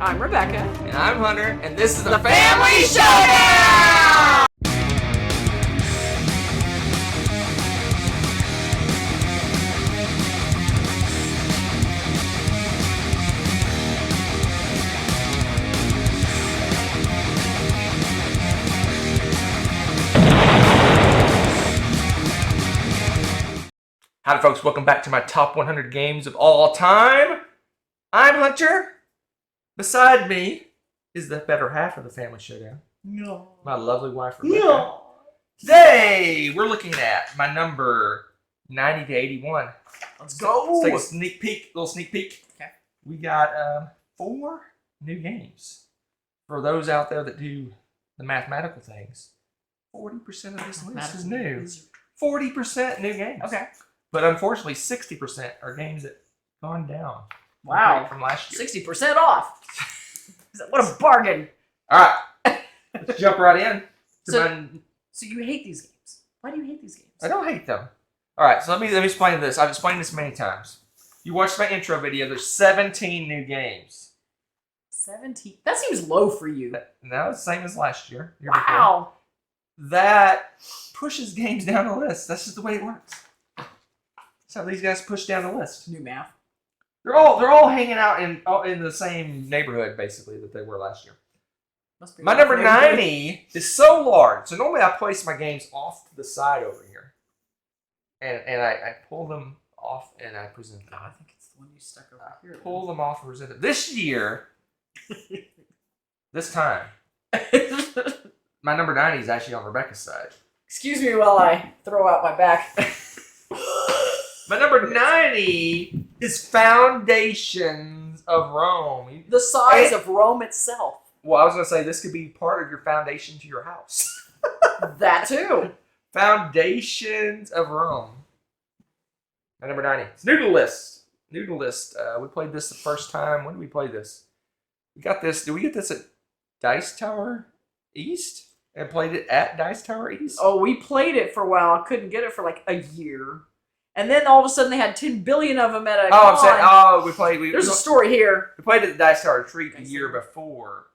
I'm Rebecca. And I'm Hunter, and this is The Family Showdown! Howdy folks, welcome back to my top 100 games of all time. I'm Hunter. Beside me is the better half of the Family Showdown. No. My lovely wife, Rebecca. No. Today, we're looking at my number 90 to 81. Let's go. Let's take a little sneak peek. Okay. We got 4 new games. For those out there that do the mathematical things, 40% of this list is new. 40% new games. Okay. But unfortunately, 60% are games that gone down. Wow. From last year. 60% off. What a bargain. All right. Let's jump right in. So you hate these games. Why do you hate these games? I don't hate them. All right. So let me explain this. I've explained this many times. You watched my intro video. There's 17 new games. 17? That seems low for you. No, it's the same as last year. Wow. That pushes games down the list. That's just the way it works. That's how these guys push down the list. New math. They're all hanging out in the same neighborhood basically that they were last year. Must be My number 90 is so large. So normally I place my games off to the side over here, and I pull them off and I present them. Oh, I think it's the one you stuck over here. Pull them off and present them. This year, this time, my number 90 is actually on Rebecca's side. Excuse me while I throw out my back. My number 90 is Foundations of Rome. The size of Rome itself. Well, I was going to say this could be part of your foundation to your house. That too. Foundations of Rome. My number 90. It's Noodle List. Noodle List. We played this the first time. When did we play this? We got this. Did we get this at Dice Tower East? And played it at Dice Tower East? Oh, we played it for a while. I couldn't get it for like a year. And then all of a sudden they had 10 billion of them at a I'm saying, we played. There's a story here. We played at the Dice Tower Retreat the year before.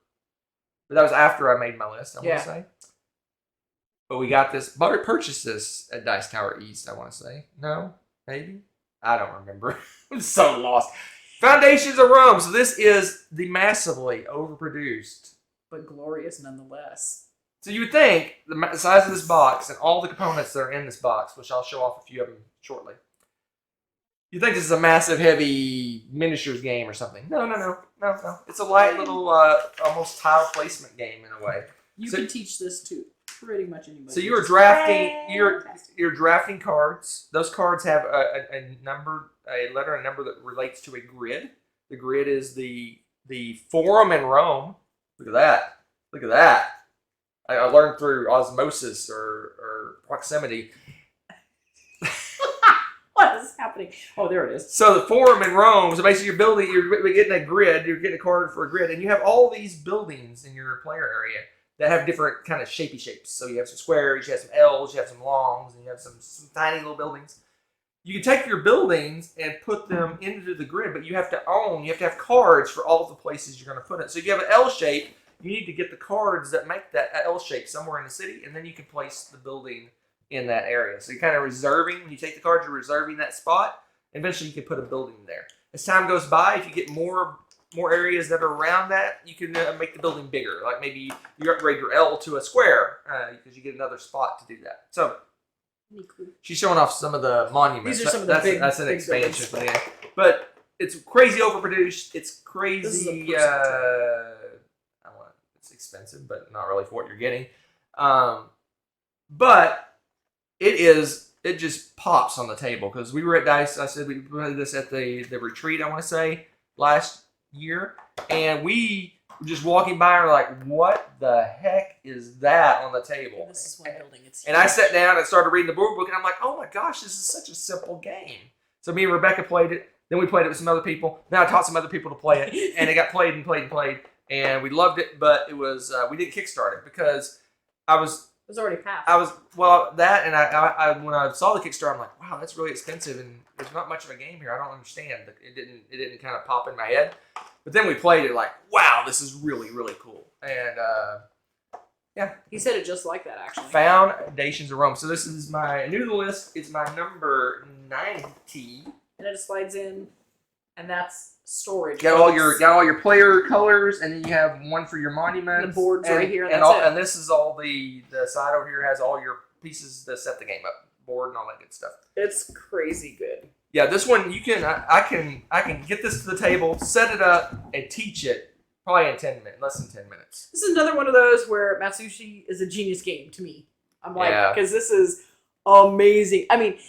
But that was after I made my list, I want to say. But we got this, purchased this at Dice Tower East, I want to say. No? Maybe? I don't remember. I'm so lost. Foundations of Rome. So this is the massively overproduced. But glorious nonetheless. So you would think the size of this box and all the components that are in this box, which I'll show off a few of them shortly. You think this is a massive, heavy miniatures game or something? No. It's a light little, almost tile placement game in a way. You can teach this to pretty much anybody. So you are drafting. You're drafting cards. Those cards have a number, a letter, and a number that relates to a grid. The grid is the Forum in Rome. Look at that. Look at that. I learned through osmosis or proximity. What is happening? Oh, there it is. So the Forum in Rome. So basically, you're getting a grid. You're getting a card for a grid, and you have all these buildings in your player area that have different kind of shapy shapes. So you have some squares, you have some L's, you have some longs, and you have some tiny little buildings. You can take your buildings and put them into the grid, but you have to have cards for all the places you're going to put it. So if you have an L shape, you need to get the cards that make that L shape somewhere in the city, and then you can place the building in that area. So you're kind of reserving, when you take the cards, you're reserving that spot. Eventually you can put a building there. As time goes by, if you get more areas that are around that, you can make the building bigger. Like maybe you upgrade your L to a square because you get another spot to do that. So she's showing off some of the monuments. These are some of the big. That's an big expansion. buildings. Yeah. But it's crazy overproduced. It's crazy. It's expensive, but not really for what you're getting. But it just pops on the table because we were at Dice. I said we played this at the retreat, I want to say, last year. And we were just walking by and were like, what the heck is that on the table? This is one building. It's and I sat down and started reading the board book, and I'm like, oh my gosh, this is such a simple game. So me and Rebecca played it. Then we played it with some other people. Then I taught some other people to play it. And it got played and played and played. And we loved it, but it was we didn't kickstart it because it was already passed. When I saw the Kickstarter, I'm like, wow, that's really expensive, and there's not much of a game here. I don't understand. It didn't kind of pop in my head. But then we played it like, wow, this is really, really cool. And He said it just like that, actually. Foundations of Rome. So this is my new to the list. It's my number 90. And it slides in, and that's storage. Got all your player colors, and then you have one for your monuments. And the board's and, right here, and and that's all, it. and this is all the side over here has all your pieces to set the game up, board and all that good stuff. It's crazy good. Yeah, this one you can I can get this to the table, set it up, and teach it probably in less than 10 minutes. This is another one of those where Matsushi is a genius game to me. I'm like, Yeah. because this is amazing. I mean,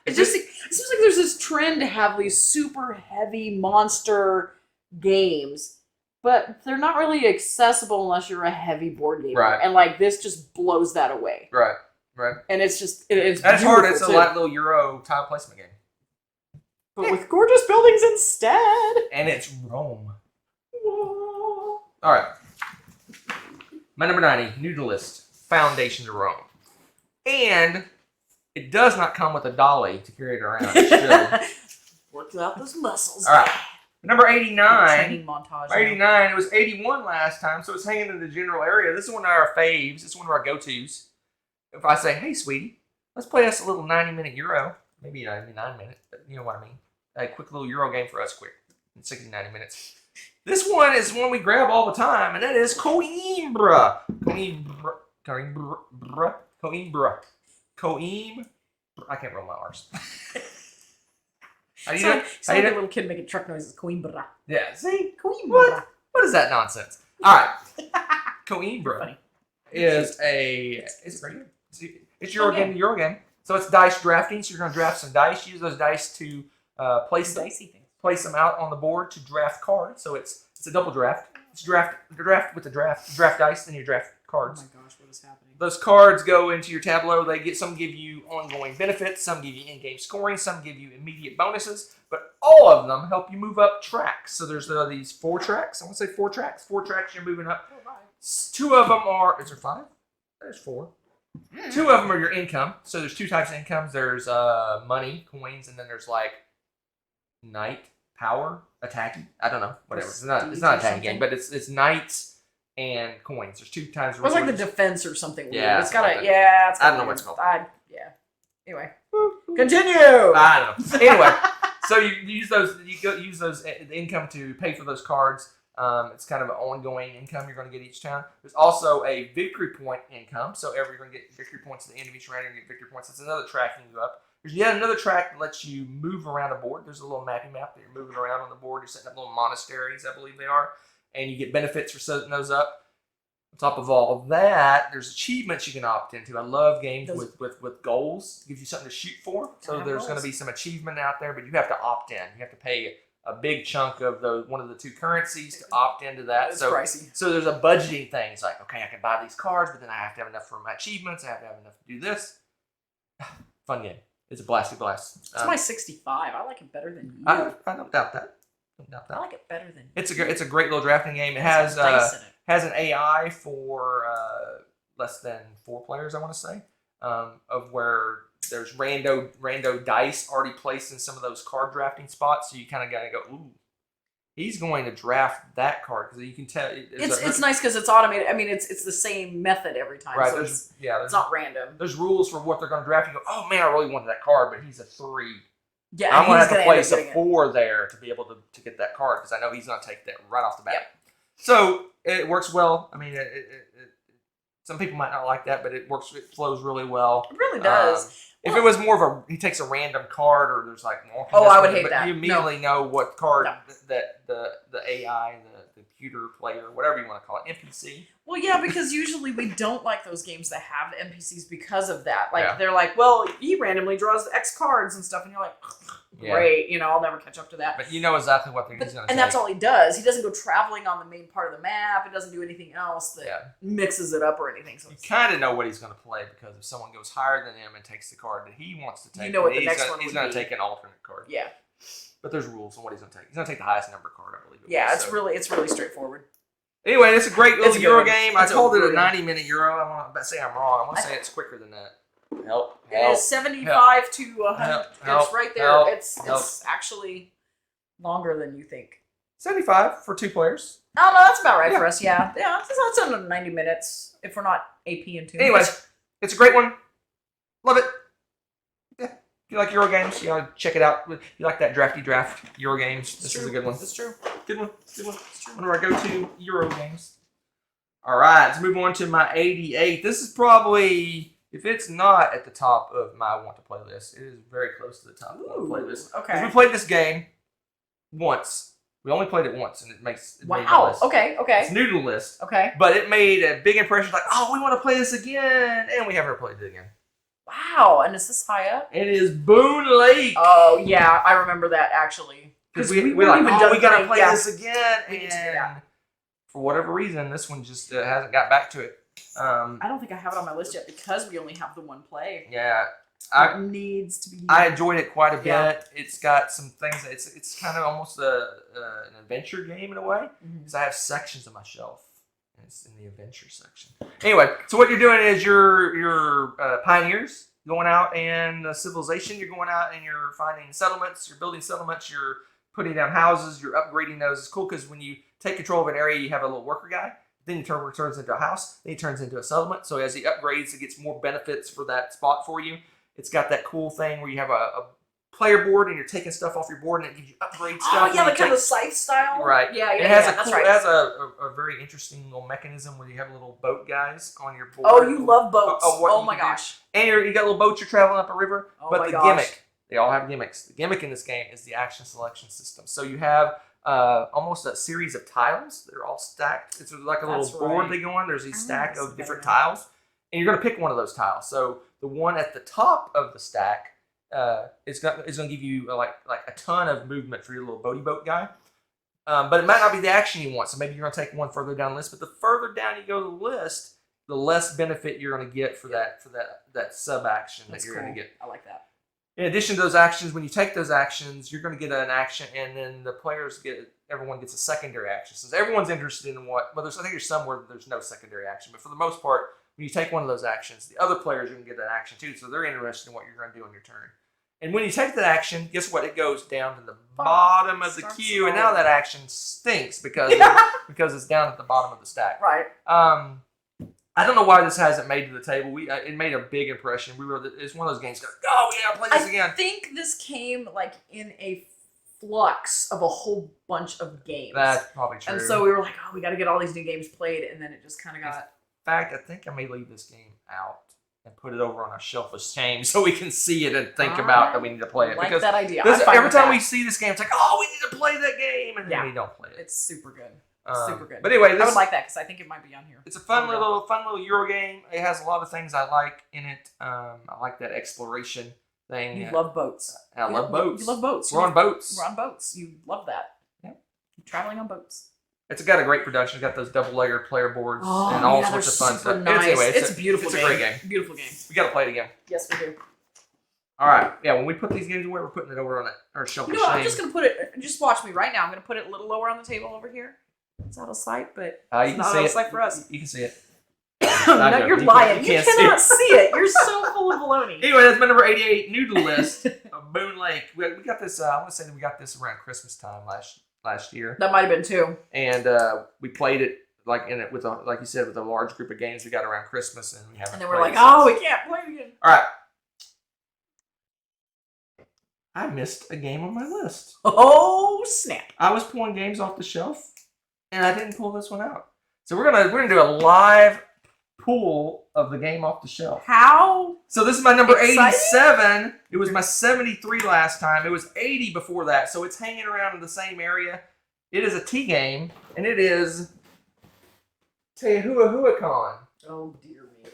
it seems like there's this trend to have these super heavy monster games, but they're not really accessible unless you're a heavy board gamer. Right. And like this just blows that away. Right. And it's just it's That's hard. beautiful, It's a too. light little Euro tile placement game, But with gorgeous buildings instead. and it's Rome. All right. My number 90, new to the list, Foundations of Rome. And it does not come with a dolly to carry it around. It should. Working out those muscles. All right. Number 89. Training montage. now. 89. It was 81 last time, so it's hanging in the general area. This is one of our faves. It's one of our go-tos. If I say, hey, sweetie, let's play us a little 90-minute Euro. Maybe 9-minute, but you know what I mean. A quick little Euro game for us quick in 60, 90 minutes. This one is one we grab all the time, and that is Coimbra. Coimbra. I can't roll my R's. How do you do it? Sound like a little kid making truck noises. Coimbra. Yeah, see? Coimbra. What is that nonsense? All right. Coimbra Funny. is it's Euro game. So it's dice drafting. So you're going to draft some dice. Use those dice to place Dicey things. them out on the board to draft cards. So it's a double draft. It's draft with the draft dice, then you draft Oh cards. my gosh, what is happening? Those cards go into your tableau. Some give you ongoing benefits, some give you in-game scoring, some give you immediate bonuses, but all of them help you move up tracks. So there's these 4 tracks. I want to say 4 tracks. 4 tracks you're moving up. 2 of them are. Is there 5? There's 4. 2 of them are your income. So there's 2 types of incomes. There's money, coins, and then there's like knight, power, attacking. I don't know, whatever. It's not an attacking game, but it's knights and coins. There's 2 times. It was like the defense or something weird. Yeah, It's got something. it's I don't know what it's called. Yeah. Anyway. Continue! I don't know. Anyway, so you use those. Use those the income to pay for those cards. It's kind of an ongoing income you're going to get each time. There's also a victory point income. So you're going to get victory points at the end of each round. You're going to get victory points. That's another tracking you up. There's yet another track that lets you move around a board. There's a little mappy map that you're moving around on the board. You're setting up little monasteries, I believe they are, and you get benefits for setting those up. On top of all of that, there's achievements you can opt into. I love games with goals. It gives you something to shoot for. So there's going to be some achievement out there, but you have to opt in. You have to pay a big chunk of one of the 2 currencies to opt into that. It's pricey. So there's a budgeting thing. It's like, okay, I can buy these cards, but then I have to have enough for my achievements. I have to have enough to do this. Fun game. It's a blasty blast. It's my 65. I like it better than you. I don't doubt that. I like it better than you. It's a great little drafting game. It has an AI for less than 4 players, I want to say, of where there's rando dice already placed in some of those card drafting spots. So you kind of got to go, ooh, he's going to draft that card because you can tell. It's nice because it's automated. I mean, it's the same method every time. Right. So There's it's not random. There's rules for what they're going to draft. You go, oh man, I really wanted that card, but he's a 3. Yeah, I'm going to have to end up place a getting it. 4 there to be able to get that card because I know he's going to take that right off the bat. Yep. So it works well. I mean, some people might not like that, but it works. It flows really well. It really does. If it was more of he takes a random card or there's like more. Oh, I would hate that. You immediately know what card No. that the AI, the computer player, whatever you want to call it, NPC. Well, yeah, because usually we don't like those games that have NPCs because of that. Like, Yeah. they're like, well, he randomly draws X cards and stuff, and you're like, Yeah. great, I'll never catch up to that. But you know exactly what he's going to take. And that's all he does. He doesn't go traveling on the main part of the map. He doesn't do anything else that mixes it up or anything. So You kind of know what he's going to play because if someone goes higher than him and takes the card that he wants to take, You know what the he's next gonna, one he's would going be. to take an alternate card. yeah, But there's rules on what he's going to take. He's going to take the highest number card, I believe. it's really straightforward. Anyway, it's a great little It's a good Euro one. game. I It's a called it a really- 90-minute Euro. I want to say I'm wrong. I want to say it's quicker than that. Help. It is 75 to 100. Help. It's right there. Help. It's actually longer than you think. $75 for 2 players. Oh no, that's about right Yeah. for us. Yeah, that's under 90 minutes if we're not AP and 2. Anyway, it's a great one. Love it. Yeah. If you like Euro games, check it out. If you like that drafty draft Euro games, this is a good one. That's true. Good one. Good one. One of our go-to Euro games. All right, let's move on to my 88. This is probably, if it's not at the top of my want to play list, it is very close to the top of the want to play list. 'Cause Okay. we played this game once. We only played it once, and it made the Wow. list. Okay. It's new to the list, Okay. but it made a big impression. Like, oh, we want to play this again, and we haven't played it again. Wow. And is this high up? It is Boone Lake. Oh yeah, I remember that actually. Because we we're weren't like, even oh, done we gotta playing- play yeah. this again, We need to do and that. for whatever reason, this one just hasn't got back to it. I don't think I have it on my list yet because we only have the one play. Yeah, It needs to be. I enjoyed it quite a bit. Yeah. It's got some things. It's kind of almost an adventure game in a way Mhm. because I have sections of my shelf. And it's in the adventure section. Anyway, so what you're doing is you're pioneers going out in civilization. You're going out and you're finding settlements. You're building settlements. You're putting down houses. You're upgrading those. It's cool because when you take control of an area, you have a little worker guy. Then he turns into a house. Then he turns into a settlement. So as he upgrades, it gets more benefits for that spot for you. It's got that cool thing where you have a player board and you're taking stuff off your board and it gives you upgrade stuff. Oh and yeah, you like kind of take- scythe style. Right. Yeah, yeah, It has yeah. a That's cool, right. it has a very interesting little mechanism where you have little boat guys on your board. Oh, you love boats. what Oh you my can do. gosh. And you got little boats you're traveling up a river. Oh but my the gosh. gimmick, they all have gimmicks. The gimmick in this game is the action selection system. So you have almost a series of tiles that are all stacked. It's like a little That's board right. they go on. There's a stack that's of different better. tiles. And you're going to pick one of those tiles. So the one at the top of the stack is going to give you like a ton of movement for your little boaty boat guy. But it might not be the action you want. So maybe you're going to take one further down the list. But the further down you go the list, the less benefit you're going to get for that sub action That's that you're cool. going to get. I like that. In addition to those actions, when you take those actions, you're going to get an action, and then the players everyone gets a secondary action. So everyone's interested in what. Well, I think there's somewhere that there's no secondary action, but for the most part, when you take one of those actions, the other players are going to get an action too. So they're interested in what you're going to do on your turn. And when you take that action, guess what? It goes down to the bottom of the Starts queue, and slow. now that action stinks because it's down at the bottom of the stack. Right. I don't know why this hasn't made to the table. It made a big impression. It's one of those games. Oh, we gotta play this again. I think this came like in a flux of a whole bunch of games. That's probably true. And so we were like, oh, we got to get all these new games played, and then it just kind of got. In fact, I think I may leave this game out and put it over on a shelf of shame so we can see it and think about that we need to play it. Like because that idea. this- I'm fine every with time that. we see this game, it's like, oh, we need to play that game, and then Yeah. we don't play it. It's super good. Um, super good. But anyway, I this, would like that because I think it might be on here. it's a fun There we go. little Euro game. It has a lot of things I like in it. I like that exploration thing. You love boats. I love boats. You love boats. We're on boats. We're on boats. You love that. Yep. You're traveling on boats. It's got a great production. It's got those double layer player boards Oh, and all yeah, sorts of they're fun super stuff. Nice. Anyway, It's a beautiful It's game. a great game. Beautiful game. We got to play it again. Yes, we do. All right. Yeah, when we put these games away, we're putting it over on our shelf You of know what? I'm shame. just gonna put it. Just watch me right now. I'm gonna put it a little lower on the table over here. It's out of sight, but You it's can not see out it. of sight for us. You can see it. No, you're You lying. You can't see cannot it. see it. You're so full of baloney. Anyway, that's my number 88 noodle list of Boone Lake. We got this. I want to say that we got this around Christmas time last year, That might have been two. and we played it like you said, with a large group of games we got around Christmas, and we haven't. And then we're played like, it oh, since. we can't play it again. All right. I missed a game on my list. Oh snap! I was pulling games off the shelf, and I didn't pull this one out. So we're gonna do a live pull of the game off the shelf. How? So this is my number Exciting. 87. It was my 73 last time. It was 80 before that, so it's hanging around in the same area. It is a T game, and it is Teotihuacan. Oh dear me.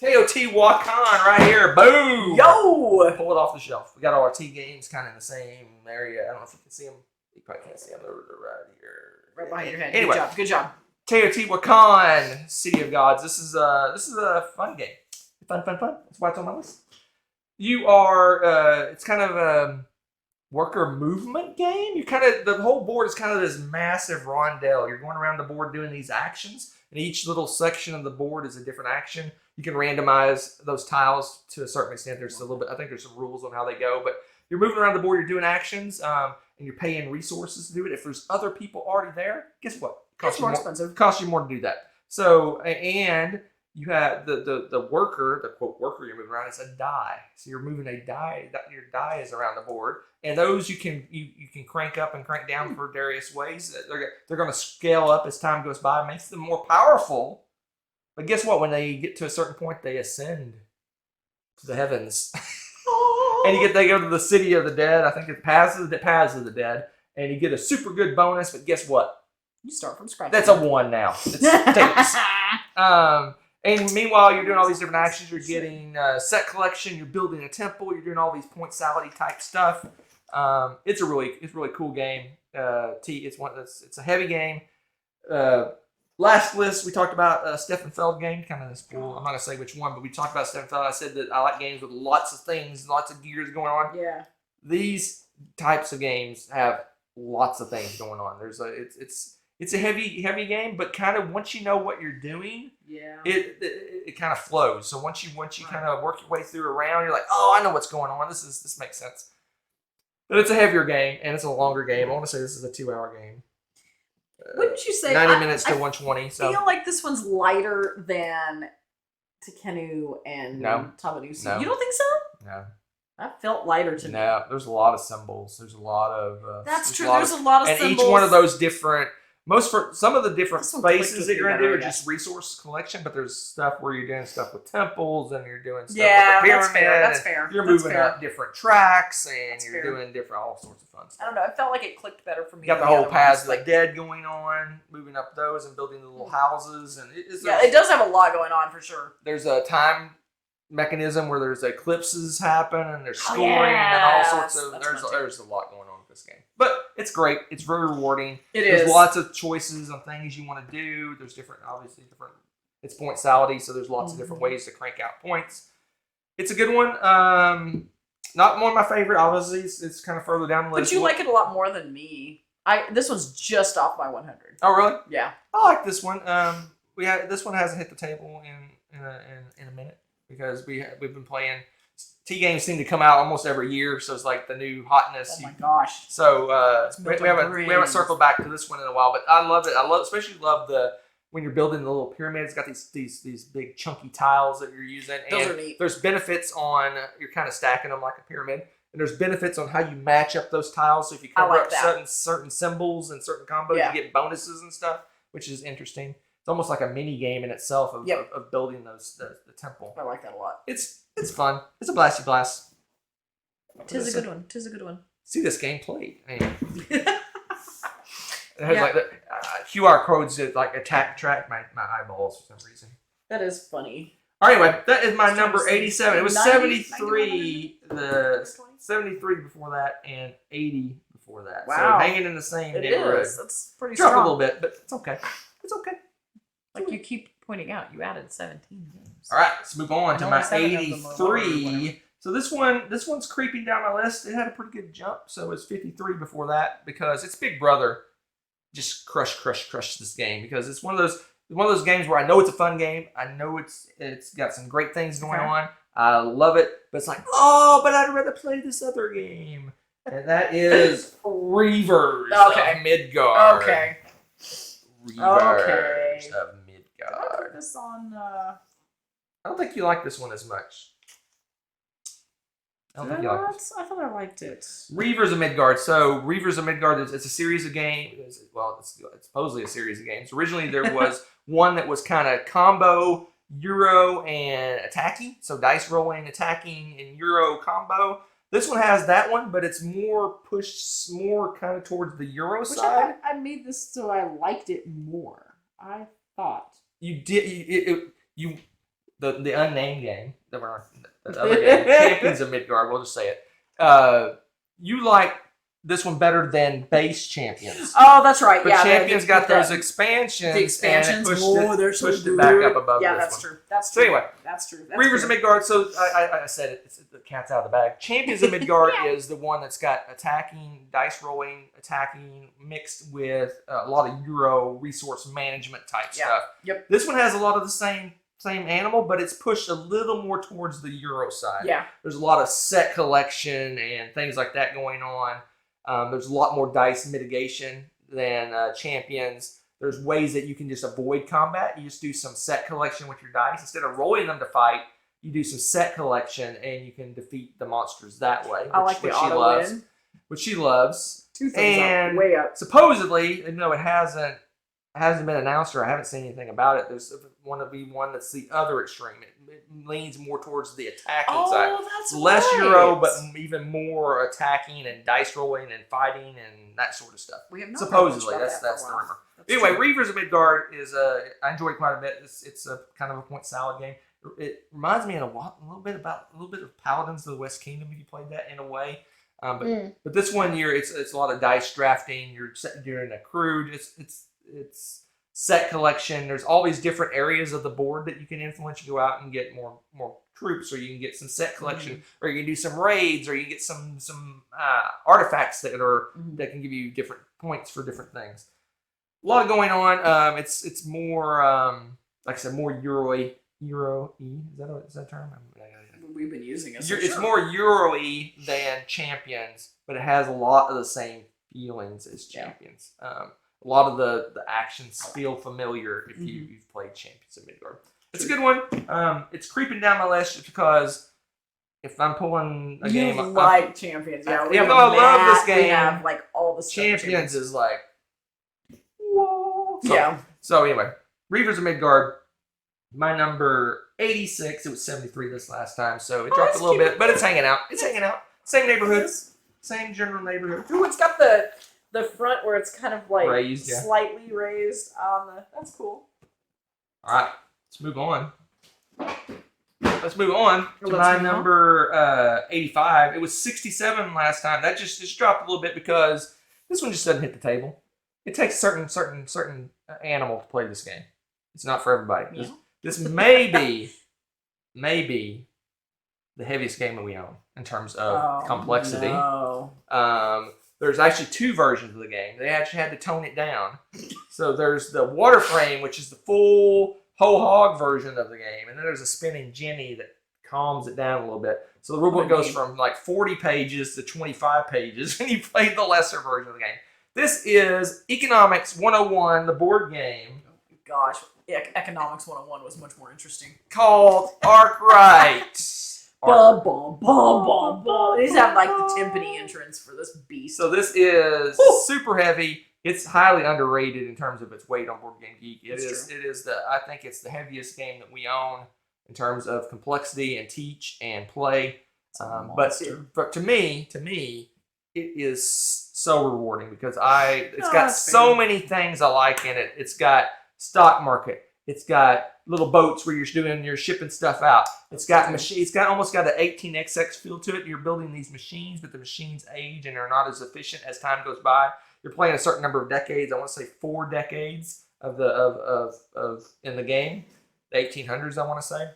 Teotihuacan right here. Boom! Yo! Pull it off the shelf. We got all our T games kind of in the same area. I don't know if you can see them. You probably can't see them. They're right here. Right behind your head. Anyway. Good job. Good job. Teotihuacan, City of Gods. This is a fun game. Fun. That's why it's on my list. You are. It's kind of a worker movement game. The whole board is kind of this massive rondel. You're going around the board doing these actions, and each little section of the board is a different action. You can randomize those tiles to a certain extent. There's a little bit. I think there's some rules on how they go, but you're moving around the board. You're doing actions, and you're paying resources to do it. If there's other people already there, guess what? It's more expensive. Costs you more to do that. So, and you have the worker, the quote worker you're moving around is a die. So you're moving a die. Your die is around the board, and those you can crank up and crank down for various ways. They're going to scale up as time goes by, makes them more powerful. But guess what? When they get to a certain point, they ascend to the heavens, and they go to the city of the dead. I think it's Paths of the Dead, and you get a super good bonus. But guess what? You start from scratch. That's a 1 now. It's tapes. And meanwhile, you're doing all these different actions. You're getting set collection. You're building a temple. You're doing all these point salad type stuff. It's a really cool game. It's a heavy game. Last list we talked about Stefan Feld game. Kind of this cool. I'm not gonna say which one, but we talked about Stefan Feld. I said that I like games with lots of things, lots of gears going on. Yeah. These types of games have lots of things going on. It's a heavy game, but kind of once you know what you're doing, it kind of flows. So once you kind of work your way through a round, you're like, oh, I know what's going on. This makes sense. But it's a heavier game and it's a longer game. I want to say this is a 2-hour game. Wouldn't you say 90 minutes to 120? I feel like this one's lighter than Tekkenu and Tabanusi. No. You don't think so? No. That felt lighter to me. No, there's a lot of symbols. There's a lot of. That's true. There's a lot of and symbols. each one of those different. Some of the different This one spaces clicked that you're gonna do are together, just resource collection, but there's stuff where you're doing stuff with temples and you're doing stuff Yeah, with the that's pyramid. fair. That's and fair. You're That's moving fair. up different tracks and That's you're fair. doing different all sorts of fun stuff. I don't know. It felt like it clicked better for me. You got the than whole other Paths ones. of the Dead going on, moving up those and building the little houses, and It does have a lot going on for sure. there's a time mechanism where there's eclipses happen and there's scoring and yeah. all sorts of That's there's fun, too. there's a lot going on with this game. But it's great. It's very rewarding. There's Lots of choices on things you want to do. There's different it's point salady, so there's lots of different ways to crank out points. It's a good one. Not one of my favorite, obviously. It's kind of further down the list. But you like it a lot more than me. This one's just off my 100. Oh, really? Yeah. I like this one. This one hasn't hit the table in a minute because we've been playing. T games seem to come out almost every year, so it's like the new hotness. Oh my gosh. So we Milton haven't Briggs. circled back to this one in a while, but I love it. Especially love when you're building the little pyramid. It's got these big chunky tiles that you're using. Those and are neat. There's benefits on you're kind of stacking them like a pyramid, and there's benefits on how you match up those tiles. So if you cover like up that. certain symbols and certain combos, Yeah. you get bonuses and stuff, which is interesting. It's almost like a mini game in itself of building the temple. I like that a lot. It's fun. It's a blasty blast. Tis a good one. Tis a good one. See this game played. I mean, it has like the QR codes that like track my eyeballs for some reason. That is funny. Anyway, that is my Just number trying to see. 87. It was 90, 73. The 73 before that and 80 before that. Wow. So hanging in the same It neighborhood. is. That's pretty Dropped strong. a little bit, but it's okay. It's okay. Like you keep pointing out, you added 17 games. All right, let's move on to No, my 7 of them are lower, 83. So this one's creeping down my list. It had a pretty good jump, so it's 53 before that because it's Big Brother just crush this game because it's one of those games where I know it's a fun game. I know it's got some great things going on. I love it, but it's like, oh, but I'd rather play this other game, and that is Reavers of Midgard. Okay. Reavers of Did I put Midgard. this on? I don't think you like this one as much. I don't Did I think you like not? this. I thought I liked it. Reavers of Midgard. So Reavers of Midgard it's a series of games. Well, it's supposedly a series of games. Originally, there was one that was kind of combo, Euro, and attacking. So dice rolling, attacking, and Euro combo. This one has that one, but it's more pushed, more kind of towards the Euro Which side. I made this so I liked it more. I thought. You did the unnamed game that we're the other game, Champions of Midgard. We'll just say it. You like this one better than base Champions. Oh, that's right. But Yeah, Champions got the- those expansions. The expansions. And it Oh, they're so pushed good. it back up above Yeah, this that's one. true. That's So true. anyway, That's true. That's Reavers fair. of Midgard. So I said it. It's, the cat's out of the bag. Champions of Midgard Yeah. is the one that's got attacking, dice rolling, attacking mixed with a lot of Euro resource management type stuff. Yep. This one has a lot of the same animal, but it's pushed a little more towards the Euro side. Yeah. There's a lot of set collection and things like that going on. There's a lot more dice mitigation than Champions. There's ways that you can just avoid combat. You just do some set collection with your dice. Instead of rolling them to fight, you do some set collection, and you can defeat the monsters that way. I like the auto win. Which she loves. 2 thumbs up, way up. Supposedly, even though it hasn't been announced or I haven't seen anything about it, there's one to be one that's the other extreme. It leans more towards the attacking side. That's less right. Euro, but even more attacking and dice rolling and fighting and that sort of stuff. We have not Supposedly, heard much about that's that the for a while. rumor. That's Anyway, true. Reavers of Midgard is I enjoy it quite a bit. It's a kind of a point salad game. It reminds me a little bit of Paladins of the West Kingdom if you played that in a way. But this one it's a lot of dice drafting. You're in a crude. It's set collection. There's all these different areas of the board that you can influence. You go out and get more troops, or you can get some set collection, or you can do some raids, or you can get some artifacts that can give you different points for different things. A lot going on. It's more like I said, more Euro-y. Is that a term? We've been using it. It's more Euro-y than Champions, but it has a lot of the same feelings as Champions. A lot of the actions feel familiar if you've played Champions of Midgard. It's a good one. It's creeping down my list just because if I'm pulling a game, like Champions, yeah. Even though I love this game, we have like all the Champions is like, whoa. So anyway, Reavers of Midgard. My number 86. It was 73 this last time, so it dropped a little bit, but it's hanging out. Same neighborhoods, same general neighborhood. Ooh, it's got the front where it's kind of like raised, slightly raised on the. That's cool. All right, let's move on. To my number 85. It was 67 last time. That just dropped a little bit because this one just doesn't hit the table. It takes a certain animal to play this game. It's not for everybody. Yeah. This may be the heaviest game that we own in terms of complexity. No. There's actually 2 versions of the game. They actually had to tone it down. So there's the water frame, which is the full whole hog version of the game, and then there's a spinning Jenny that calms it down a little bit. So the rulebook goes from like 40 pages to 25 pages when you play the lesser version of the game. This is Economics 101, the board game. Oh, gosh. Economics 101 was much more interesting. Called Arkwright. Bum, bum, bum, bum, bum. They just have like the timpani entrance for this beast. So this is super heavy. It's highly underrated in terms of its weight on Board Game Geek. It is I think it's the heaviest game that we own in terms of complexity and teach and play. But to me, it is so rewarding because it's got so many things I like in it. It's got stock market. It's got little boats where you're shipping stuff out. It's got almost got an 18xx feel to it. You're building these machines, but the machines age and are not as efficient as time goes by. You're playing a certain number of decades. I want to say 4 decades of in the game, the 1800s. I want to say,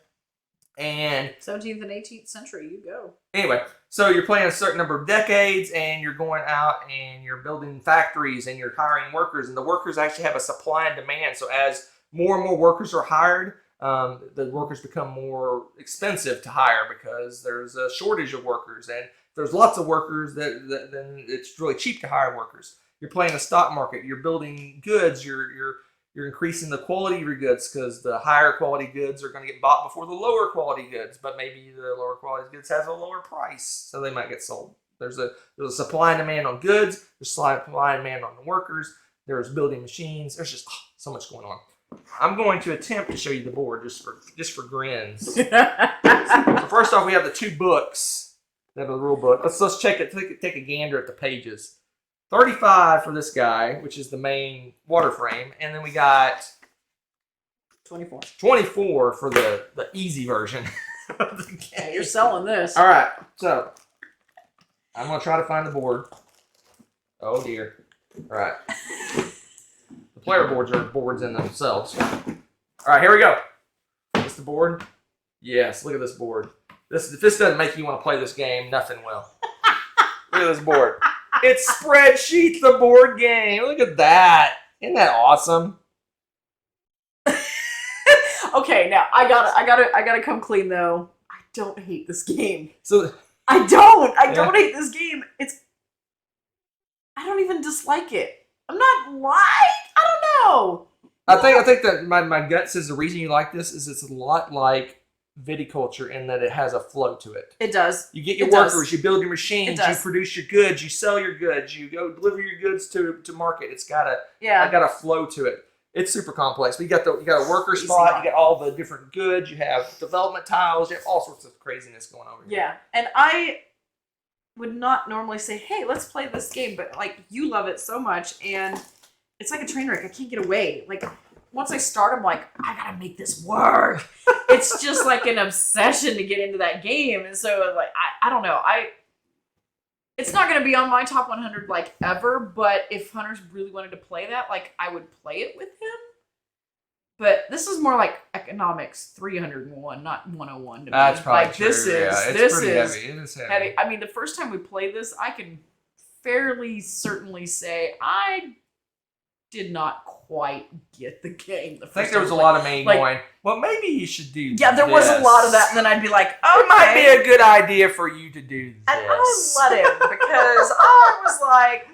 and 17th and 18th century. You go. Anyway, so you're playing a certain number of decades, and you're going out and you're building factories, and you're hiring workers, and the workers actually have a supply and demand. So as more and more workers are hired, the workers become more expensive to hire because there's a shortage of workers, and if there's lots of workers, then it's really cheap to hire workers. You're playing the stock market. You're building goods. You're increasing the quality of your goods because the higher quality goods are going to get bought before the lower quality goods. But maybe the lower quality goods has a lower price, so they might get sold. There's a supply and demand on goods. There's supply and demand on the workers. There's building machines. There's just so much going on. I'm going to attempt to show you the board just for grins. So first off, we have the 2 books that are the rule book. Let's check it. Take a gander at the pages. 35 for this guy, which is the main water frame, and then we got 24 for the easy version of the game. Yeah, you're selling this. All right, so I'm gonna try to find the board. Oh dear. All right. The player boards are boards in themselves. All right, here we go. Is this the board? Yes. Look at this board. If this doesn't make you want to play this game, nothing will. Look at this board. It's Spreadsheet, the board game. Look at that. Isn't that awesome? Okay, now I gotta come clean though. I don't hate this game. So I don't hate this game. I don't even dislike it. I'm not like, I don't know. I think that my gut says the reason you like this is it's a lot like viticulture in that it has a flow to it. It does. You get your It does. workers, you build your machines, you produce your goods, you sell your goods, you go deliver your goods to market. It's got a flow to it. It's super complex. But you got a worker spot, you got all the different goods, you have development tiles, you have all sorts of craziness going on. Yeah, and I would not normally say, "Hey, let's play this game," but like you love it so much, and it's like a train wreck. I can't get away. Like once I start, I'm like, I gotta make this work. It's just like an obsession to get into that game, and so like I don't know. It's not gonna be on my top 100 like ever, but if Hunter's really wanted to play that, like I would play it with him. But this is more like economics 301, not 101 to me. That's probably like true. this is It's pretty heavy. It is heavy. heavy. I mean, the first time we played this, I can fairly certainly say I did not quite get the game. I think there was a lot of me going, well, maybe you should do Yeah, there was a lot of that, and then I'd be like, okay. It might be a good idea for you to do this. And I let him, because I was like,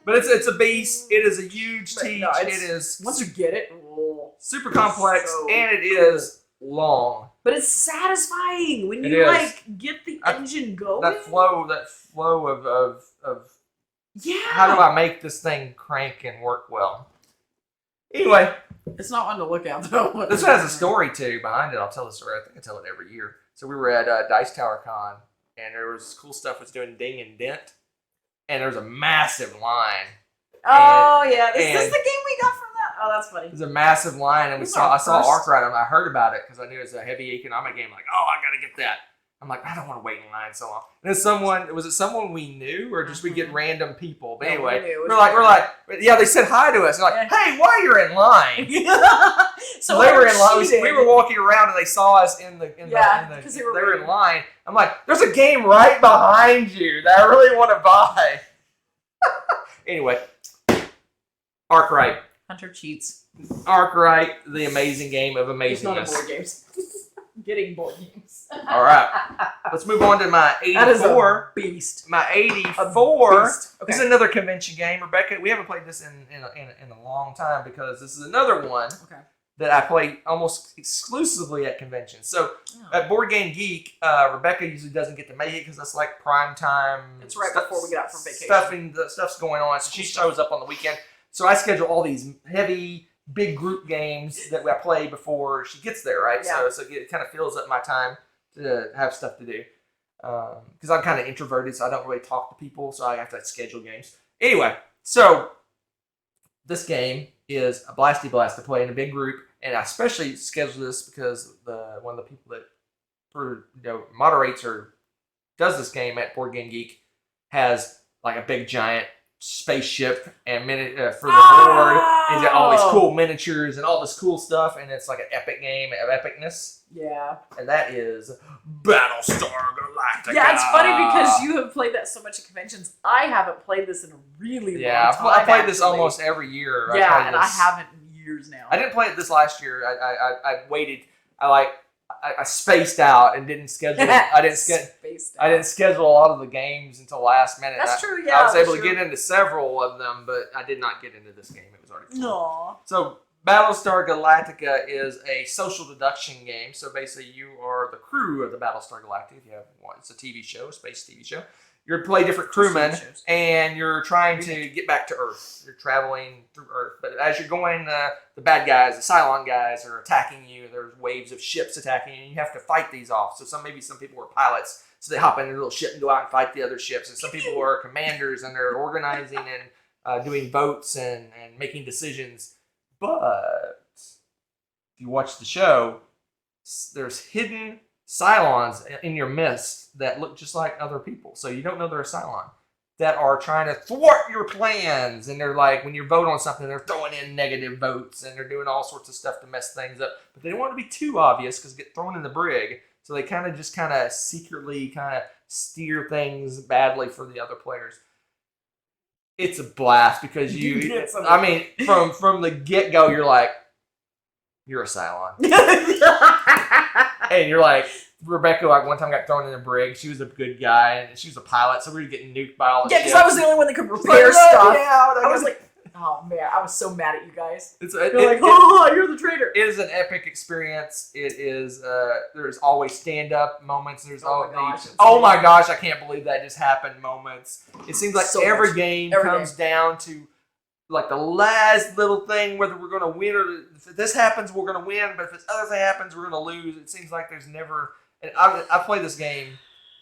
But it's a beast. It is a huge teach. No, it is once you get it, super complex, and it is long. But it's satisfying when It you is. like get the engine going. That flow of yeah. how do I make this thing crank and work well? Anyway, it's not one to look at though. this has a story too behind it. I'll tell the story. I think I tell it every year. So we were at Dice Tower Con, and there was cool stuff was doing Ding and Dent, and there was a massive line. Oh yeah, is this the game we got from that? Oh, that's funny. There's a massive line, and I saw Arkwright, and I heard about it because I knew it was a heavy economic game. Like, oh, I gotta get that. I'm like, I don't want to wait in line so long. And then was it someone we knew, or just we get random people? But anyway, we're like, yeah, they said hi to us. They're like, hey, while you're in line. So they were in line. We were walking around, and they saw us they were in line. I'm like, there's a game right behind you that I really want to buy. Anyway, Arkwright. Hunter cheats. Arkwright, the amazing game of amazingness. It's not board games. Getting board games. All right, let's move on to my 84. That is a beast. My 84 beast. Okay. This is another convention game. Rebecca, we haven't played this in a long time because this is another one that I play almost exclusively at conventions. So at Board Game Geek, Rebecca usually doesn't get to make it because that's like prime time. It's right before we get out from vacation. Stuff's going on, so she shows up on the weekend. So I schedule all these heavy, big group games that I play before she gets there, right? Yeah. So it kind of fills up my time to have stuff to do. Because I'm kind of introverted, so I don't really talk to people, so I have to schedule games. Anyway, so this game is a blasty blast to play in a big group, and I especially schedule this because one of the people that moderates or does this game at Board Game Geek has like a big giant spaceship and for the board. He's got all these cool miniatures and all this cool stuff, and it's like an epic game of epicness. Yeah. And that is Battlestar Galactica. Yeah, it's funny because you have played that so much at conventions. I haven't played this in a really long time. I played this almost every year. Yeah, I haven't in years now. I didn't play it this last year. I waited. I spaced out and didn't schedule. I didn't schedule a lot of the games until last minute. That's true. Yeah, I was able to get into several of them, but I did not get into this game. It was already full. No. So Battlestar Galactica is a social deduction game. So basically, you are the crew of the Battlestar Galactica. If you have one, it's a TV show, a space TV show. You play different crewmen, and you're trying to get back to Earth. You're traveling through Earth, but as you're going, the bad guys, the Cylon guys, are attacking you. There's waves of ships attacking you, and you have to fight these off. So maybe some people are pilots, so they hop in their little ship and go out and fight the other ships. And some people are commanders, and they're organizing and doing votes and making decisions. But if you watch the show, there's hidden Cylons in your midst that look just like other people. So you don't know they're a Cylon that are trying to thwart your plans. And they're like, when you vote on something, they're throwing in negative votes and they're doing all sorts of stuff to mess things up. But they don't want to be too obvious because get thrown in the brig. So they kind of secretly steer things badly for the other players. It's a blast because from the get-go, you're like, you're a Cylon. And you're like, Rebecca, like, one time got thrown in a brig. She was a good guy, and she was a pilot, so we were getting nuked by all the Yeah, because ships. I was the only one that could It's repair like, stuff. yeah, I was like, oh man, I was so mad at you guys. You're You're like, oh, you're the traitor. it is an epic experience. It is. There's always stand-up moments. There's Oh my gosh, it's oh my amazing. gosh, I can't believe that just happened moments. It seems like So every much. game Every comes down to like the last little thing, whether we're going to win or if this happens, we're going to win. But if this other thing happens, we're going to lose. It seems like there's never. And I've played this game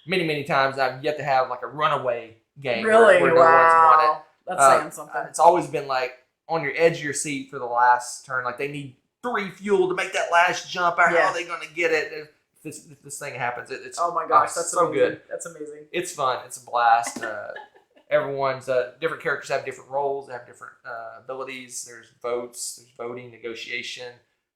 many times. And I've yet to have like a runaway game. Really? where no one's won it. Wow. That's saying something. It's always been like on your edge of your seat for the last turn. Like they need 3 fuel to make that last jump. How Yeah. are they going to get it? If this thing happens, it's Oh my gosh, that's so amazing. good. That's amazing. It's fun. It's a blast. Everyone's different characters have different roles. They have different abilities. There's votes. There's voting, negotiation,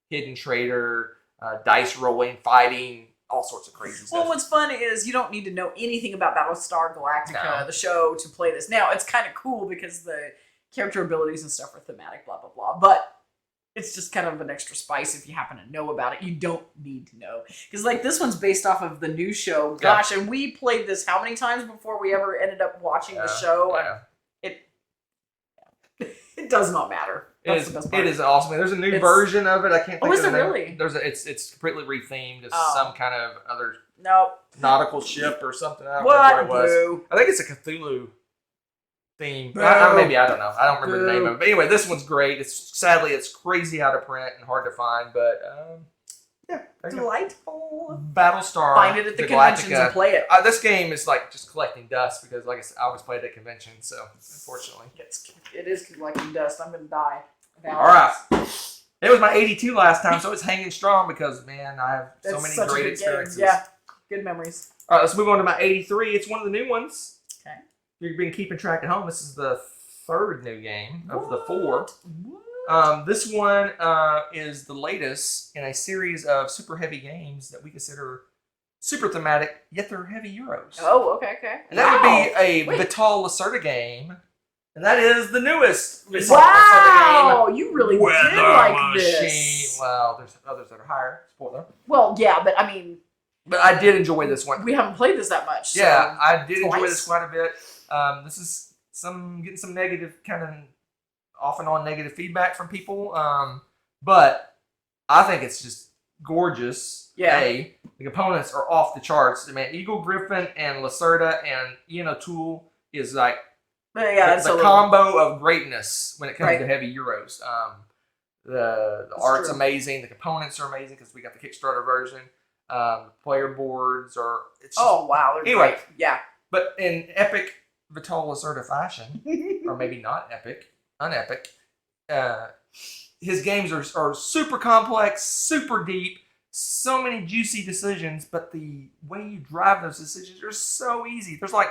hidden traitor, dice rolling, fighting, all sorts of crazy stuff. Well, what's fun is you don't need to know anything about Battlestar Galactica, No. the show, to play this. Now, it's kind of cool because the character abilities and stuff are thematic, blah, blah, blah. But it's just kind of an extra spice if you happen to know about it. You don't need to know. Because, like, this one's based off of the new show. Gosh, and we played this how many times before we ever ended up watching the show? Yeah. It does not matter. That's the best part. It is awesome. There's a new It's- version of it. I can't think Oh, is of the there name. really? It's completely rethemed. It's Oh. some kind of other No. nautical ship or something. I don't What? remember what it was. Boo. I think it's a Cthulhu theme. Boo. Maybe, I don't know. I don't remember the name Boo. of it. But anyway, this one's great. Sadly, it's crazy out of print and hard to find. But yeah, there you go. Delightful. Battlestar. Find it at the conventions Galactica. and play it. This game is like just collecting dust because, like I said, I always played at conventions. So unfortunately. It is collecting dust. I'm going to die. All right. It was my 82 last time, so it's hanging strong because, man, I have so That's many such a great good game. experiences. Yeah. Good memories. All right, let's move on to my 83. It's one of the new ones. Okay. You've been keeping track at home. This is the third new game of the 4. What? This one is the latest in a series of super heavy games that we consider super thematic, yet they're heavy Euros. Oh, okay. And that would be a Wait. Vital Lacerda game. And that is the newest Vital Lacerda Wow! game. You really Weather did like Machine. this. Well, there's others that are higher. Spoiler. Well, yeah, but I mean, But I did enjoy this one. we haven't played this that much. So. Yeah, I did enjoy Twice. this quite a bit. This is getting some negative, kind of off and on negative feedback from people. But I think it's just gorgeous. Yeah. The components are off the charts. I mean, Eagle Griffin and Lacerda and Ian O'Toole is like But yeah, it's the a little, combo of greatness when it comes Right. to heavy Euros. The That's art's true. amazing. The components are amazing because we got the Kickstarter version. Player boards are. It's just, oh wow. They're Anyway. great. Yeah. but in epic Vital Lacerda fashion, or maybe not epic, unepic, his games are super complex, super deep, so many juicy decisions, but the way you drive those decisions are so easy. There's like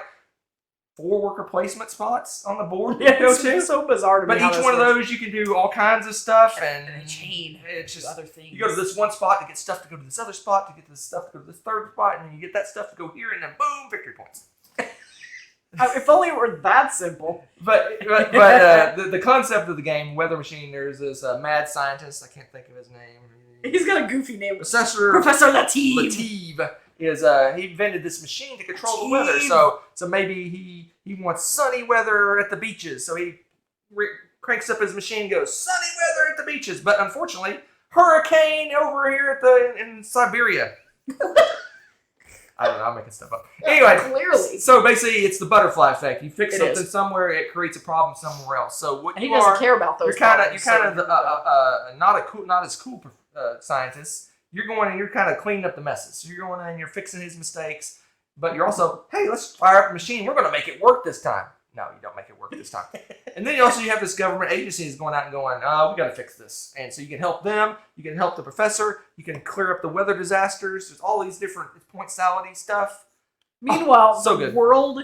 4 worker placement spots on the board you Yeah, go it's to. so bizarre to me. But how each this one of works. those you can do all kinds of stuff and And a chain. It's just other things. you go to this one spot to get stuff to go to this other spot to get this stuff to go to this third spot, and then you get that stuff to go here, and then boom, victory points. If only it were that simple. But the concept of the game, Weather Machine, there's this mad scientist. I can't think of his name. He's got a goofy name. Professor Professor Latif. Latif is he invented this machine to control the weather. So maybe he wants sunny weather at the beaches. So he cranks up his machine, and goes sunny weather at the beaches. But unfortunately, hurricane over here in Siberia. I don't know. I'm making stuff up. Anyway, Clearly. so basically, it's the butterfly effect. You fix It something is. somewhere, it creates a problem somewhere else. So what And he you doesn't are, care about those. you're kind problems, of so- not as cool scientist. You're going and you're kind of cleaning up the messes. So you're going in and you're fixing his mistakes, but you're also, hey, let's fire up the machine. We're going to make it work this time. No, you don't make it work this time. And then you have this government agency that's going out and going, we got to fix this. And so you can help them. You can help the professor. You can clear up the weather disasters. There's all these different point-sality stuff. Meanwhile, so the good. world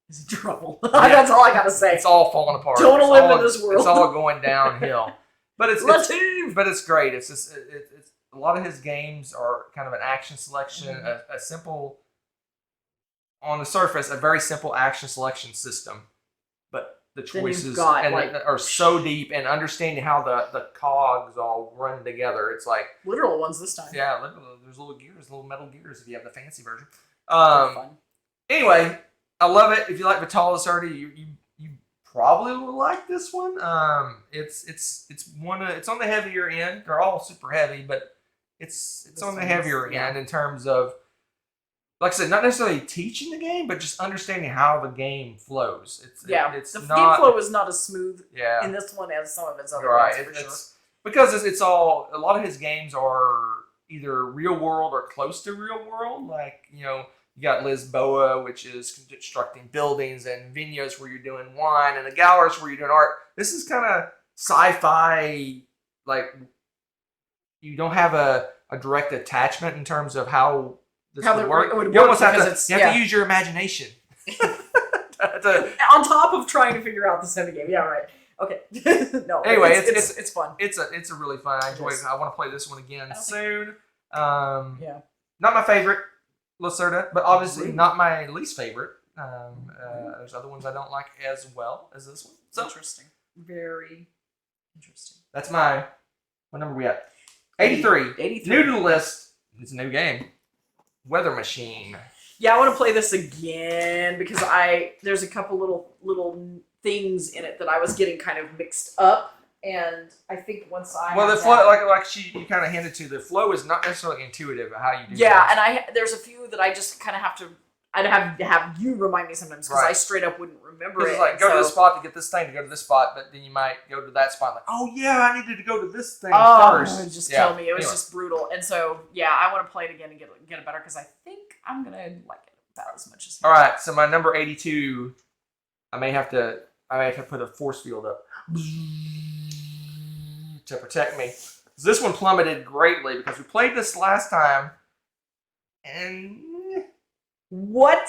is in trouble. Yeah. That's all I gotta say. It's all falling apart. Don't It's live all- in this world. It's all going downhill. But it's great. It's just it's a lot of his games are kind of an action selection, Mm-hmm. a simple, on the surface, a very simple action selection system. But the Then you've choices got, and like- are so deep, and understanding how the cogs all run together. It's like, Literal ones this time. yeah, look, there's little gears, little metal gears if you have the fancy version. Fun. Anyway, I love it. If you like Vital Lacerda, you probably will like this one. It's on the heavier end. They're all super heavy, but it's This on the one's- heavier yeah. end in terms of, like I said, not necessarily teaching the game, but just understanding how the game flows. It's The game not, flow is not as smooth yeah, in this one as some of its other right. ones, for sure. It's because it's all, a lot of his games are either real world or close to real world. Like, you got Lisboa, which is constructing buildings, and Vinhos where you're doing wine, and the Galleries where you're doing art. This is kind of sci-fi, like you don't have a direct attachment in terms of how this How would the- work. it would You almost work have because to, it's- you have to yeah. use your imagination. On top of trying to figure out the semi game. Yeah, right. Okay. No. Anyway, it's fun. It's a really fun. I enjoy It it. is. I want to play this one again Okay. soon. Yeah. Not my favorite Lacerda, but obviously Really? not my least favorite. There's other ones I don't like as well as this one. So Interesting. Very interesting. that's what number we at? 83. 83. New to the list. It's a new game. Weather Machine. Yeah, I want to play this again because there's a couple little things in it that I was getting kind of mixed up, and I think once I Well, have the flow, that- like you kind of hinted to, the flow is not necessarily intuitive of how you do. yeah, things. and there's a few that I just kind of have to. I'd have to have you remind me sometimes because Right. I straight up wouldn't remember Because it. it's like, go to so- this spot to get this thing, to go to this spot, but then you might go to that spot, like, oh yeah, I needed to go to this thing Oh, first. just Yeah. kill me. It was Anyway. just brutal. And so, yeah, I want to play it again and get it better because I think I'm going to like it about as much as All right, so my number 82, I may have to put a force field up to protect me. This one plummeted greatly because we played this last time, and What?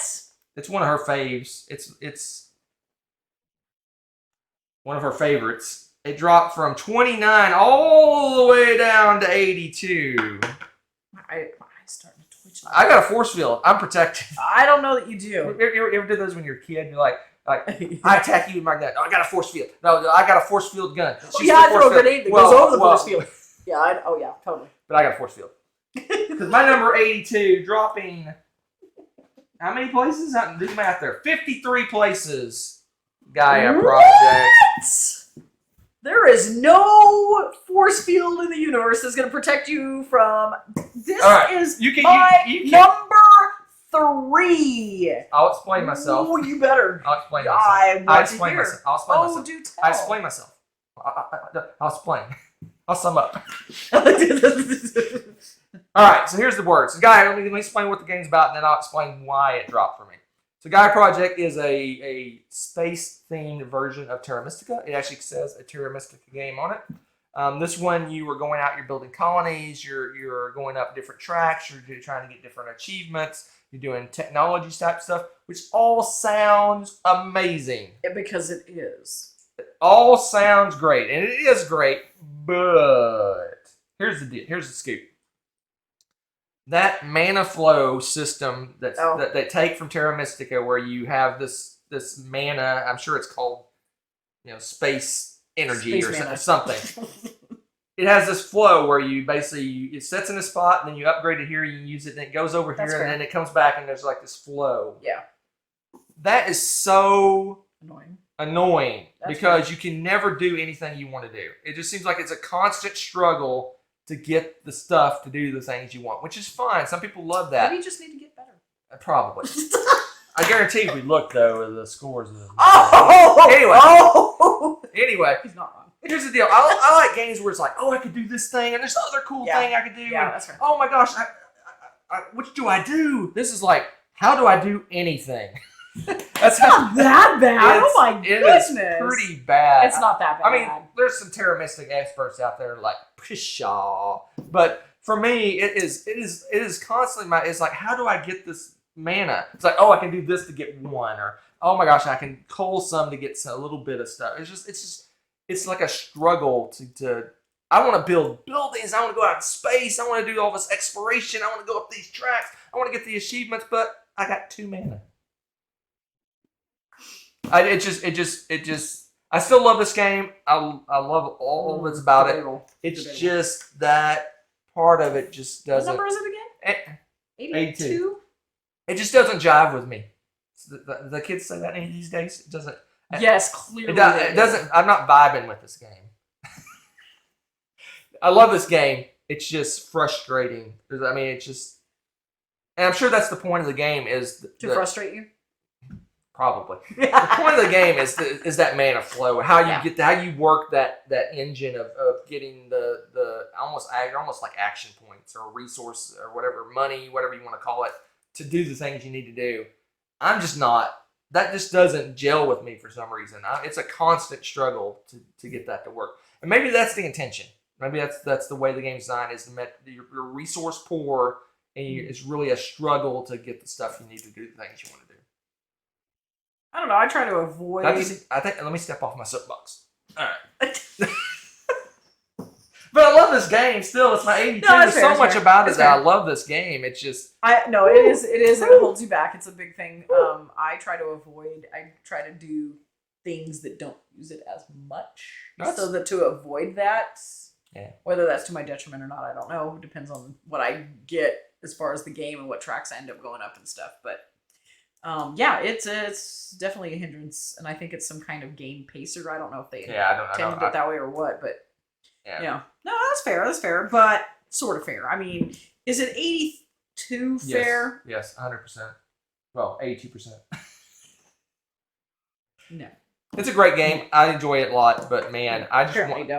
it's one of her faves. It's one of her favorites. It dropped from 29 all the way down to 82. My eyes starting to twitch. I got a force field. I'm protected. I don't know that you You do. ever did those when you're a kid? You're like, I attack you with my gun. Oh, I got a force field. No, I got a force field gun. Oh, Shoots yeah, I the force throw a field. grenade that Well, goes over the well, force field. Yeah, oh yeah, totally. But I got a force field. Because my number 82, dropping how many places? I can do the math there. 53 places. Gaia Project. What? There is no force field in the universe that's going to protect you from. This All right, is you can- my you can- number 3. I'll explain myself. Oh, you better. I'll explain myself. I want I'll to explain hear. myself. I'll explain Oh, myself. do tell. I explain myself. I'll explain. I'll sum up. All right, so here's the words. Gaia, let me explain what the game's about, and then I'll explain why it dropped for me. So Gaia Project is a space-themed version of Terra Mystica. It actually says a Terra Mystica game on it. This one, you are going out, you're building colonies, you're going up different tracks, you're trying to get different achievements, you're doing technology type stuff, which all sounds amazing. Because it is. All sounds great, and it is great, but here's the deal. Here's the scoop. That mana flow system that they take from Terra Mystica, where you have this mana, I'm sure it's called, space energy Space or mana. something. It has this flow where you basically it sets in a spot, and then you upgrade it here, you use it, and it goes over That's here, fair. and then it comes back, and there's like this flow. Yeah. That is so Annoying. That's because you can never do anything you want to do. It just seems like it's a constant struggle to get the stuff to do the things you want, which is fine. Some people love that. Maybe you just need to get better. Probably. I guarantee if we look though at the scores. Oh! Anyway. Anyway, He's not wrong. here's the deal. I like games where it's like, oh, I could do this thing, and there's other cool Yeah. thing I could do. Yeah, and, that's fair. oh my gosh, what do I do? This is like, how do I do anything? That's how That bad? Oh my It goodness. is pretty bad. It's not that bad. I mean, there's some Terra Mystic experts out there like pshaw, but for me, it is constantly it's like, how do I get this mana? It's like, oh, I can do this to get one, or oh my gosh, I can cull some to get a little bit of stuff. It's like a struggle to. I want to build buildings. I want to go out in space. I want to do all this exploration. I want to go up these tracks. I want to get the achievements, but I got 2 mana. It just. I still love this game. I love all that's about it. It's just that part of it just What doesn't. number is it again? 82? It just doesn't jive with me. The kids say that these days. It doesn't. Yes, clearly. It doesn't. I'm not vibing with this game. I love this game. It's just frustrating. I mean, it's just, and I'm sure that's the point of the game is to frustrate you. Probably the point of the game is that mana flow. How you how you work that engine of getting the almost like action points or resource or whatever, money, whatever you want to call it, to do the things you need to do. I'm just not. That just doesn't gel with me for some reason. It's a constant struggle to get that to work. And maybe that's the intention. Maybe that's the way the game's designed, is you're resource poor, and it's really a struggle to get the stuff you need to do the things you want to do. I don't know. I try to avoid. I think. Let me step off my soapbox. All right. But I love this game still. It's my 82. There's so much about it that I love this game. It's just. It holds you back. It's a big thing. I try to avoid. I try to do things that don't use it as much, so that to avoid that. Yeah. Whether that's to my detriment or not, I don't know. It depends on what I get as far as the game and what tracks I end up going up and stuff. But it's definitely a hindrance, and I think it's some kind of game pacer. I don't know if they intended it that way or what, but no, that's fair. That's fair, but sort of fair. I mean, is it 82 fair? Yes, 100%. Well, 82%. No. It's a great game. I enjoy it a lot, but man, I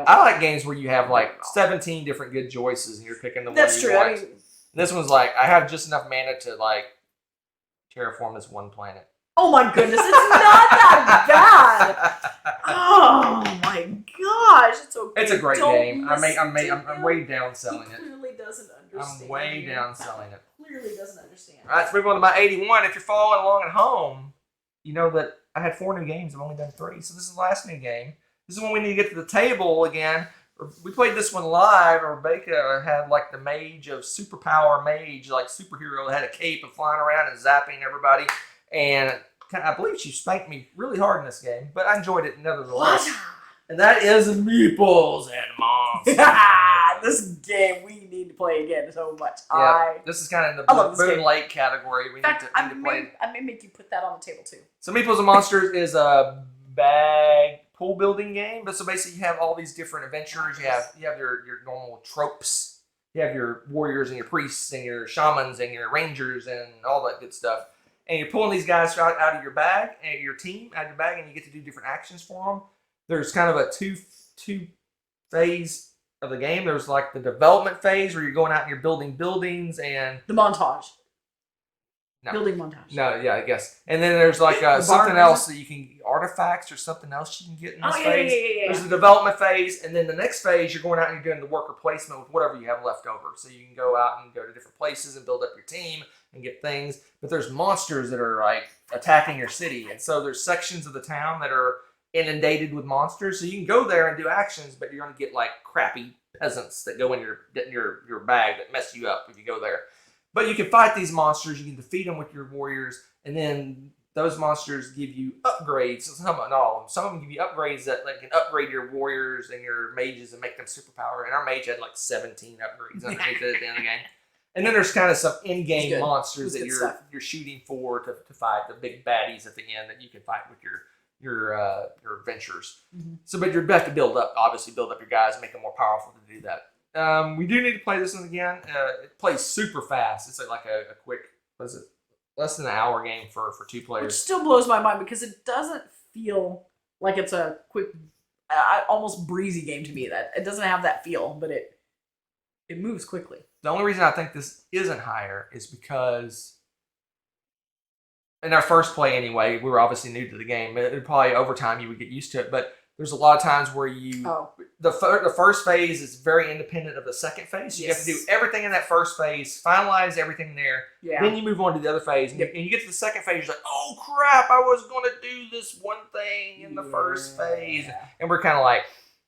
like games where you have like 17 different good choices and you're picking the one you want. That's true. I mean, this one's like, I have just enough mana to like terraform this one planet. Oh my goodness, it's not that bad. Oh my gosh, it's a great game. I'm way down selling it. He clearly doesn't understand. I'm way down selling it. Clearly doesn't understand. All right, let's move on to my 81. If you're following along at home, you know that I had 4 new games. I've only done 3, so this is the last new game. This is when we need to get to the table again. We played this one live. Rebecca had like the mage of superpower mage, like superhero that had a cape and flying around and zapping everybody. And I believe she spanked me really hard in this game, but I enjoyed it nevertheless. And that is Meeples and Monsters. This game we need to play again so much. Yeah, this is kind of in the Moon Lake category. We need to play. I may make you put that on the table too. So Meeples and Monsters is a bag pool building game, but so basically you have all these different adventures. You have your normal tropes. You have your warriors and your priests and your shamans and your rangers and all that good stuff. And you're pulling these guys out of your bag and your team out of your bag, and you get to do different actions for them. There's kind of a two phase of the game. There's like the development phase where you're going out and you're building buildings and the montage. No. Building montage. No, yeah, I guess. And then there's like something else that you can artifacts or something else you can get in this phase. Yeah. There's the development phase, and then the next phase you're going out and you're doing the worker placement with whatever you have left over. So you can go out and go to different places and build up your team and get things. But there's monsters that are like attacking your city, and so there's sections of the town that are inundated with monsters. So you can go there and do actions, but you're going to get like crappy peasants that go in your bag that mess you up if you go there. But you can fight these monsters. You can defeat them with your warriors, and then those monsters give you upgrades. Some of them give you upgrades that can upgrade your warriors and your mages and make them superpower. And our mage had like 17 upgrades underneath it at the end of the game. And then there's kind of some in-game monsters that you're shooting for to fight, the big baddies at the end that you can fight with your adventures. Mm-hmm. So, but you have to build up your guys, and make them more powerful to do that. We do need to play this one again. It plays super fast. It's like a quick, less than an hour game for 2 players. Which still blows my mind because it doesn't feel like it's a quick, almost breezy game to me. That it doesn't have that feel, but it moves quickly. The only reason I think this isn't higher is because in our first play anyway, we were obviously new to the game. It probably over time you would get used to it, but there's a lot of times where the first phase is very independent of the second phase. So you have to do everything in that first phase, finalize everything there. Yeah. Then you move on to the other phase. And you get to the second phase, you're like, oh crap, I was going to do this one thing in the first phase. And we're kind of like,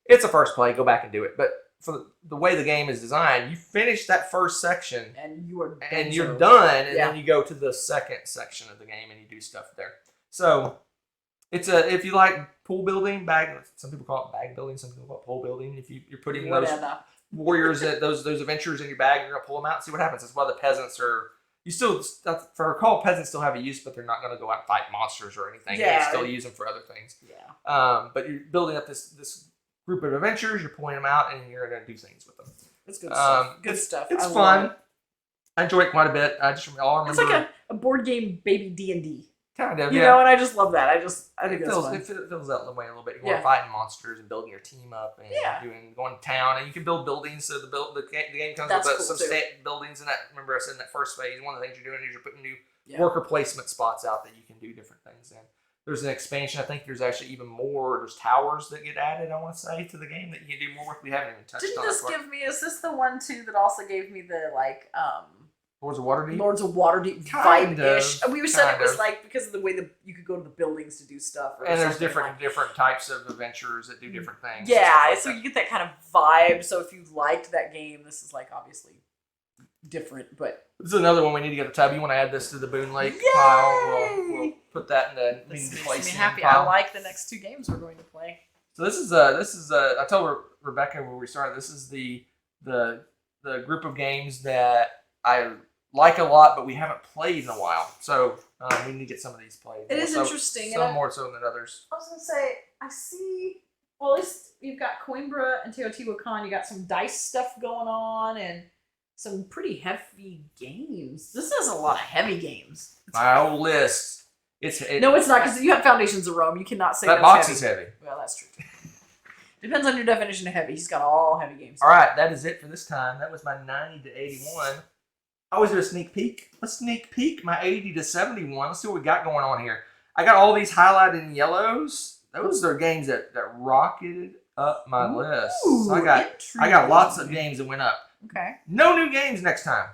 it's a first play, go back and do it. But for the way the game is designed, you finish that first section and you're done, and then you go to the second section of the game and you do stuff there. So It's if you like pool building, some people call it bag building, some people call it pole building. If you're putting those warriors at those adventures in your bag, you're gonna pull them out and see what happens. That's why the peasants are. You still, if I recall, peasants still have a use, but they're not gonna go out and fight monsters or anything. Yeah. They still use them for other things. Yeah. But you're building up this group of adventures. You're pulling them out, and you're gonna do things with them. It's good stuff. Good stuff. It's fun. I enjoy it quite a bit. I remember. It's like a board game baby D&D. Kind of, you know, and I just love that. I think it that's fun. It fills out the way a little bit. You're fighting monsters and building your team up and going to town, and you can build buildings. So the game comes with some state buildings. And remember I said in that first phase, one of the things you're doing is you're putting new worker placement spots out that you can do different things in. There's an expansion. I think there's actually even more. There's towers that get added, I want to say, to the game that you can do more with. We haven't even touched on. Is this the one too that also gave me the Lords of Waterdeep? Lords of Waterdeep vibe-ish. We said it was like because of the way that you could go to the buildings to do stuff. And there's different types of adventurers that do different things. Yeah, so you get that kind of vibe. So if you liked that game, this is like obviously different. But this is another one we need to get a tab. You want to add this to the Boon Lake pile? We'll put that in the place. Makes me happy. Pile. I like the next two games we're going to play. So this is I told Rebecca when we started. This is the group of games that I like a lot, but we haven't played in a while. So we need to get some of these played. It is interesting. Some more so than others. I was going to say, I see, well, at least you've got Coimbra and Teotihuacan. You got some dice stuff going on and some pretty heavy games. This has a lot of heavy games. My whole list. No, it's not, because you have Foundations of Rome. You cannot say that box is heavy. Well, that's true. Depends on your definition of heavy. He's got all heavy games. All right, that is it for this time. That was my 90 to 81. I always do a sneak peek. Let's sneak peek my 80 to 71. Let's see what we got going on here. I got all these highlighted in yellows. Those are games that rocketed up my list. So I got lots of games that went up. Okay. No new games next time.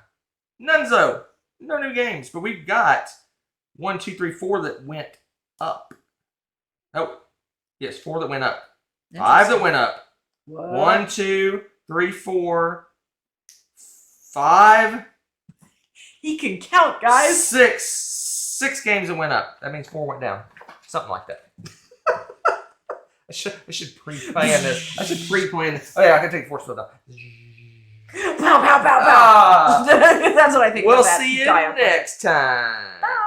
Nonezo. No new games. But we've got 1, 2, 3, 4 that went up. Oh, yes, 4 that went up. 5 that went up. What? 1, 2, 3, 4, 5. He can count, guys. 6 games that went up. That means 4 went down. Something like that. I should pre-plan this. I should pre-plan this. Oh yeah, I can take 4 still down. Pow, pow, pow, pow. That's what I think. We'll see you next time. Bye.